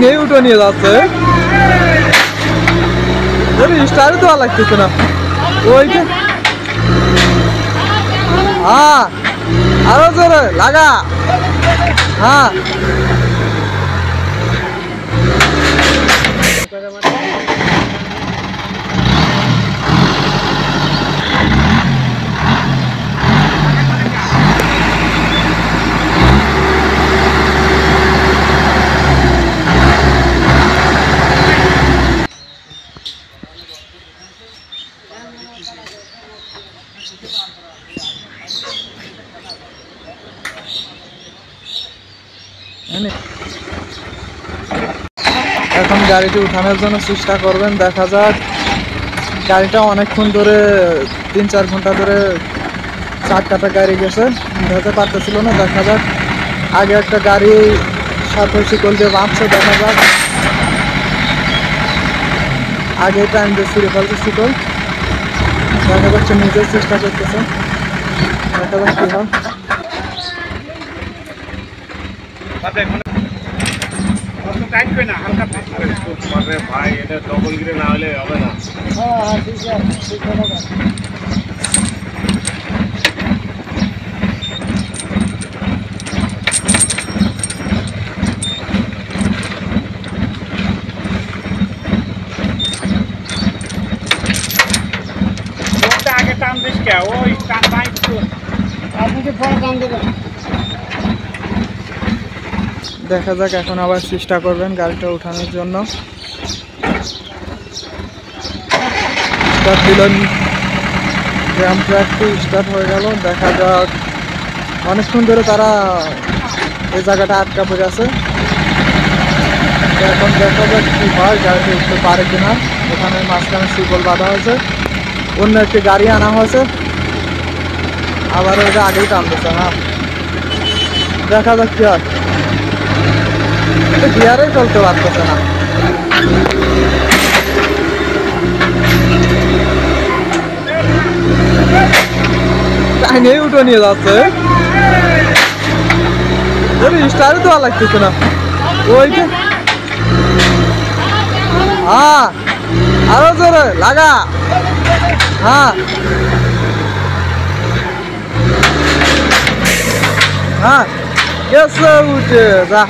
নিয়ে উঠে নিয়ে যাচ্ছে স্টারে তো লাগতেছে না ওইটা হ্যাঁ আরো জোরে লাগা হ্যাঁ এখন গাড়িটি উঠানোর জন্য চেষ্টা করবেন দেখা যাক গাড়িটা অনেকক্ষণ ধরে 3-4 ঘন্টা ধরে চার কাটা গাড়ি গেছে উঠাতে পারতেছিল না দেখা যাক আগে একটা গাড়ি সাথে শিকল দিয়ে বাঁধছে দেখা যাক আগে টাইম দিয়ে ছিঁড়ে ফেলছে শিকল দেখা যাচ্ছে নিজের চেষ্টা করতেছে দেখা যাক কি হয় ভাই এটা ডবল গিরে না হলে হবে না আগে টান দিস কে ওই টান ভাই আপনি পরে টান দেবেন দেখা যাক এখন আবার চেষ্টা করবেন গাড়িটা উঠানোর জন্য স্টার্ট দিলেন জ্যাম ট্র্যাকটি স্টার্ট হয়ে গেল দেখা যাক অনেকক্ষণ ধরে তারা এই জায়গাটা আটকা পড়ে আছে এখন দেখা যাক কি হয় গাড়িটা উঠতে পারে কিনা এখানে মাঝখানে শিকল বাঁধা হয়েছে অন্য একটি গাড়ি আনা হয়েছে আবার ওইটা আগেই টানতেছে হ্যাঁ দেখা যাক কি হয় গিয়ারেই চলতে পারতেছে না টাইনে উঠে নিয়ে যাচ্ছে স্টারে তো লাগতেছে না ওইটা হ্যাঁ আরো জোরে লাগা হ্যাঁ হ্যাঁ গেছে উঠে যা